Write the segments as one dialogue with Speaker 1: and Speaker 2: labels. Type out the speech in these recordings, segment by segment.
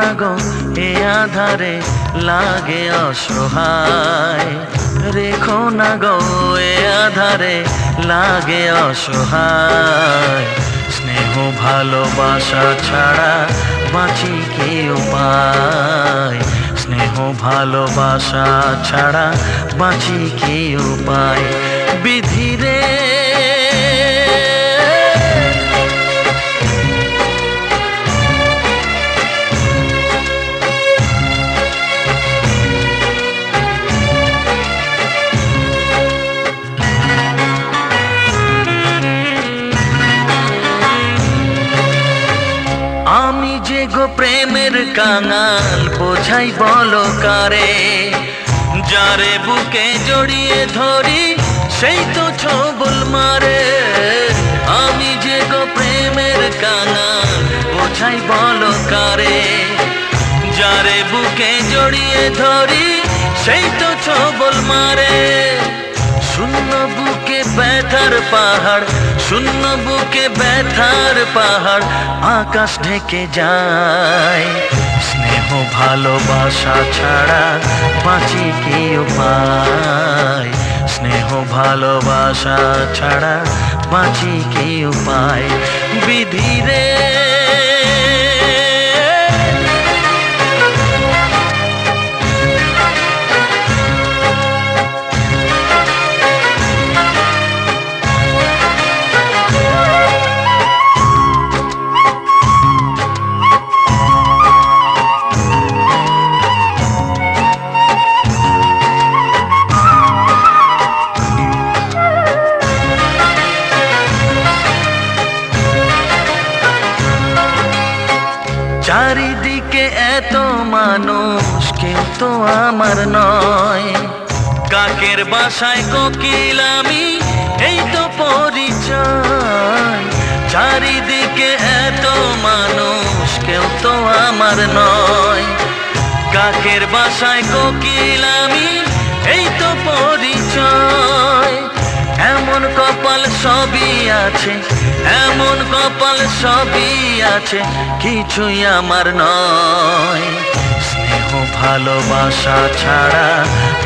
Speaker 1: না গো এ আধারে লাগে অসহায়, রেখো না গো এ আধারে লাগে অসহায়। স্নেহ ভালোবাসা ছাড়া বাঁচি কি উপায়, স্নেহ ভালোবাসা ছাড়া বাঁচি কি উপায়। বিধি রে আমি যে গো প্রেমের কাঙাল বোঝাই বলো কারে, যারে বুকে জড়িয়ে ধরি সেই তো ছবল মারে। আমি যে গো প্রেমের কাঙাল বোঝাই বলো কারে, যারে বুকে জড়িয়ে ধরি সেই তো ছবল মারে। শূন্য বুকে ব্যথার পাহাড়, শূন্য বুকে ব্যথার পাহাড় আকাশ ঢেকে যায়। স্নেহ ভালোবাসা ছাড়া বাঁচি কি উপায়, স্নেহ ভালোবাসা ছাড়া বাঁচি কি উপায়। বিধি রে চারিদিকে এত মানুষ কেউ তো আমার নয়, কাকের বাসায় কোকিল আমি এই তো পরিচয়। চারিদিকে এত মানুষ কেউ তো আমার নয়, কাকের বাসায় কোকিল আমি এই তো পরিচয়। এমন কপাল সবই আছে, এমন কপাল সবই আছে, কিছুই আমার নয়। স্নেহ ভালোবাসা ছাড়া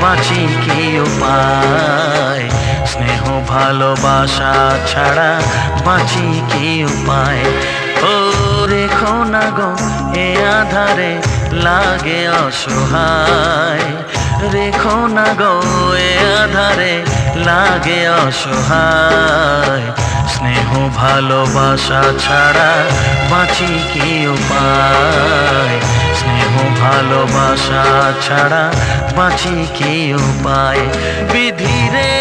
Speaker 1: বাঁচি কি উপায়, স্নেহ ভালোবাসা ছাড়া বাঁচি কি উপায়। ও রেখো না গো এ আধারে লাগে অসহায়, রেখো না গো এ আধারে লাগে অসহায়। স্নেহ ভালোবাসা ছাড়া বাঁচি কি উপায়, স্নেহ ভালোবাসা ছাড়া বাঁচি কি উপায়। বিধি রে